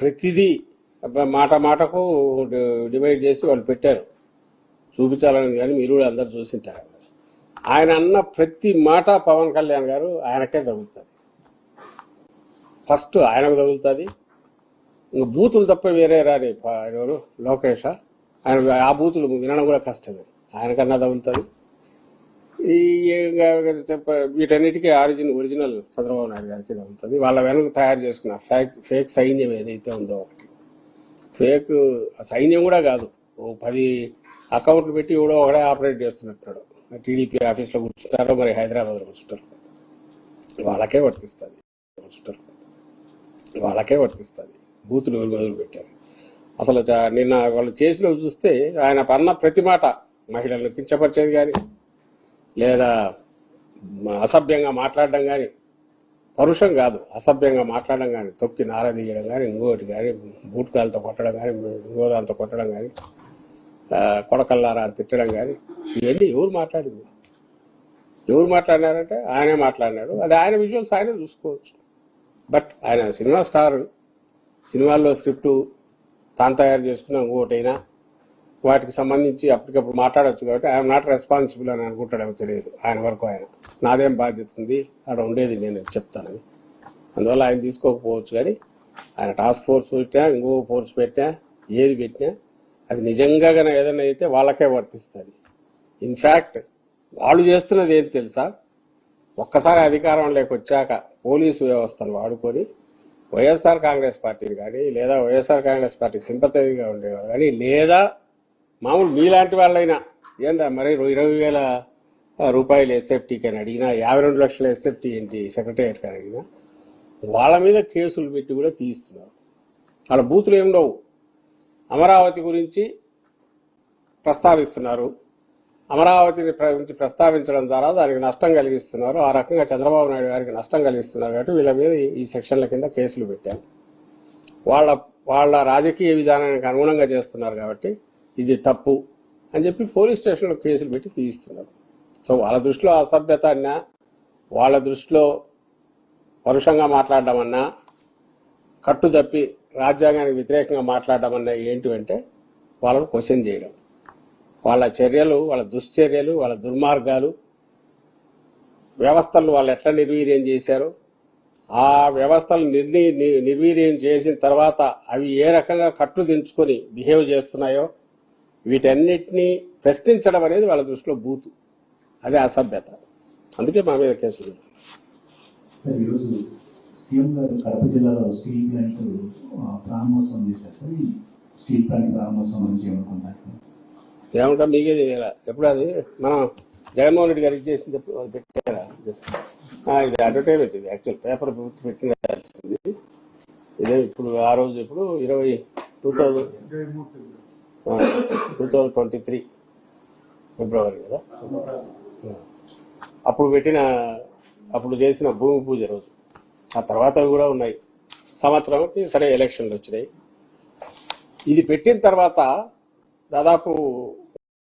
ప్రతిదీ మాట మాటకు డివైడ్ చేసి వాళ్ళు పెట్టారు చూపించాలని, కానీ మీరు కూడా అందరు చూసింటారు. ఆయన అన్న ప్రతి మాట పవన్ కళ్యాణ్ గారు ఆయనకే తగులుతుంది. ఫస్ట్ ఆయనకు తగులుతుంది. ఇంక బూతులు తప్ప వేరే రాని ఎవరు లోకేష్, ఆయన ఆ బూతులు వినడం కూడా కష్టమే, ఆయనకన్నా తగులుతుంది. ఈ వీటన్నిటికీ ఒరిజినల్ చంద్రబాబు నాయుడు గారికి తగులుతుంది. వాళ్ళ వెనక తయారు చేసుకున్న ఫేక్ సైన్యం ఏదైతే ఉందో, ఒకటి ఫేక్ సైన్యం కూడా కాదు, 10 అకౌంట్లు పెట్టి కూడా ఒకడే ఆపరేట్ చేస్తున్నట్టు. టీడీపీ ఆఫీస్లో కూర్చుంటారో మరి హైదరాబాద్లో కూర్చుంటారు, వాళ్ళకే వర్తిస్తుంది. బూతులు మొదలు పెట్టారు. అసలు నిన్న వాళ్ళు చేసినవి చూస్తే ఆయన అన్న ప్రతి మాట మహిళలను కించపరిచేది కానీ, లేదా అసభ్యంగా మాట్లాడడం కానీ, పరుషం కాదు అసభ్యంగా మాట్లాడడం కానీ, తొక్కి నారదీయడం కానీ, ఇంకోటి కానీ, బూట్కాలతో కొట్టడం కానీ, ఇంకోదాంతో కొట్టడం కానీ, కొడకల్లారా తిట్టడం కానీ, ఇవన్నీ ఎవరు మాట్లాడినారంటే ఆయనే మాట్లాడినాడు. అది ఆయన విజువల్స్ ఆయనే చూసుకోవచ్చు. బట్ ఆయన సినిమా స్టార్, సినిమాల్లో స్క్రిప్టు తాను తయారు చేసుకున్న ఇంకోటైనా వాటికి సంబంధించి అప్పటికప్పుడు మాట్లాడవచ్చు. కాబట్టి ఐఎమ్ నాట్ రెస్పాన్సిబుల్ అని అనుకుంటాడేమో తెలియదు. ఆయన వరకు ఆయన నాదేం బాధ్యత ఉంది, అక్కడ ఉండేది నేను చెప్తానని. అందువల్ల ఆయన తీసుకోకపోవచ్చు. కానీ ఆయన టాస్క్ ఫోర్స్ పెట్టినా, ఇంకో ఫోర్స్ పెట్టినా, ఏది పెట్టినా అది నిజంగా కానీ ఏదైనా అయితే వాళ్ళకే వర్తిస్తుంది. ఇన్ఫ్యాక్ట్ వాళ్ళు చేస్తున్నది ఏం తెలుసా, ఒక్కసారి అధికారంలోకి వచ్చాక పోలీసు వ్యవస్థను వాడుకొని వైఎస్ఆర్ కాంగ్రెస్ పార్టీని కానీ, లేదా వైఎస్ఆర్ కాంగ్రెస్ పార్టీకి సింపతైగా ఉండేవాళ్ళు కానీ, లేదా మామూలు మీలాంటి వాళ్ళైనా ఏందా మరి 20,000 రూపాయలు ఎస్ఎఫ్టీకి అని అడిగినా, 52 లక్షల ఎస్ఎఫ్టీ ఏంటి సెక్రటేరియట్కి అడిగినా వాళ్ళ మీద కేసులు పెట్టి కూడా తీస్తున్నారు. వాళ్ళ బూతులు ఏముండవు. అమరావతి గురించి ప్రస్తావిస్తున్నారు, అమరావతిని గురించి ప్రస్తావించడం ద్వారా దానికి నష్టం కలిగిస్తున్నారు. ఆ రకంగా చంద్రబాబు నాయుడు గారికి నష్టం కలిగిస్తున్నారు. కాబట్టి వీళ్ళ మీద ఈ సెక్షన్ల కింద కేసులు పెట్టారు. వాళ్ళ రాజకీయ విధానానికి అనుగుణంగా చేస్తున్నారు కాబట్టి ఇది తప్పు అని చెప్పి పోలీస్ స్టేషన్లో కేసులు పెట్టి తీయిస్తున్నారు. సో వాళ్ళ దృష్టిలో అసభ్యత అన్నా, వాళ్ళ దృష్టిలో పరుషంగా మాట్లాడడం అన్నా, కట్టుదప్పి రాజ్యాంగానికి వ్యతిరేకంగా మాట్లాడడం అన్నా ఏంటి అంటే వాళ్ళను క్వశ్చన్ చేయడం. వాళ్ళ చర్యలు, వాళ్ళ దుశ్చర్యలు, వాళ్ళ దుర్మార్గాలు, వ్యవస్థలు వాళ్ళు ఎట్లా నిర్వీర్యం చేశారు, ఆ వ్యవస్థలు నిర్వీర్యం చేసిన తర్వాత అవి ఏ రకంగా కట్టు దించుకొని బిహేవ్ చేస్తున్నాయో వీటన్నిటినీ ప్రశ్నించడం అనేది వాళ్ళ దృష్టిలో బూతు, అదే అసభ్యత. అందుకే మా మీద కేసులు. సీఎం గారు కడప జిల్లాలో స్టీల్ ప్లాంట్ ప్రారంభోత్సవం చేశారు సార్. ఈ స్టీల్ ప్లాంట్ ప్రారంభోత్సవం గురించి ఏమనుకుంటారు? ఏమంటా మీకే తెలియాల. ఎప్పుడు అది మనం జగన్మోహన్ రెడ్డి గారికి చేసింది ఎప్పుడు అది పెట్టారా? ఇది అడ్వర్టైజ్మెంట్, ఇది యాక్చువల్ పేపర్ పెట్టింది. ఇదే ఇప్పుడు ఆ రోజు ఇప్పుడు 2023 ఫిబ్రవరి కదా, అప్పుడు చేసిన భూమి పూజ రోజు. ఆ తర్వాత కూడా ఉన్నాయి. సంవత్సరంకి సరే ఎలక్షన్లు వచ్చినాయి. ఇది పెట్టిన తర్వాత దాదాపు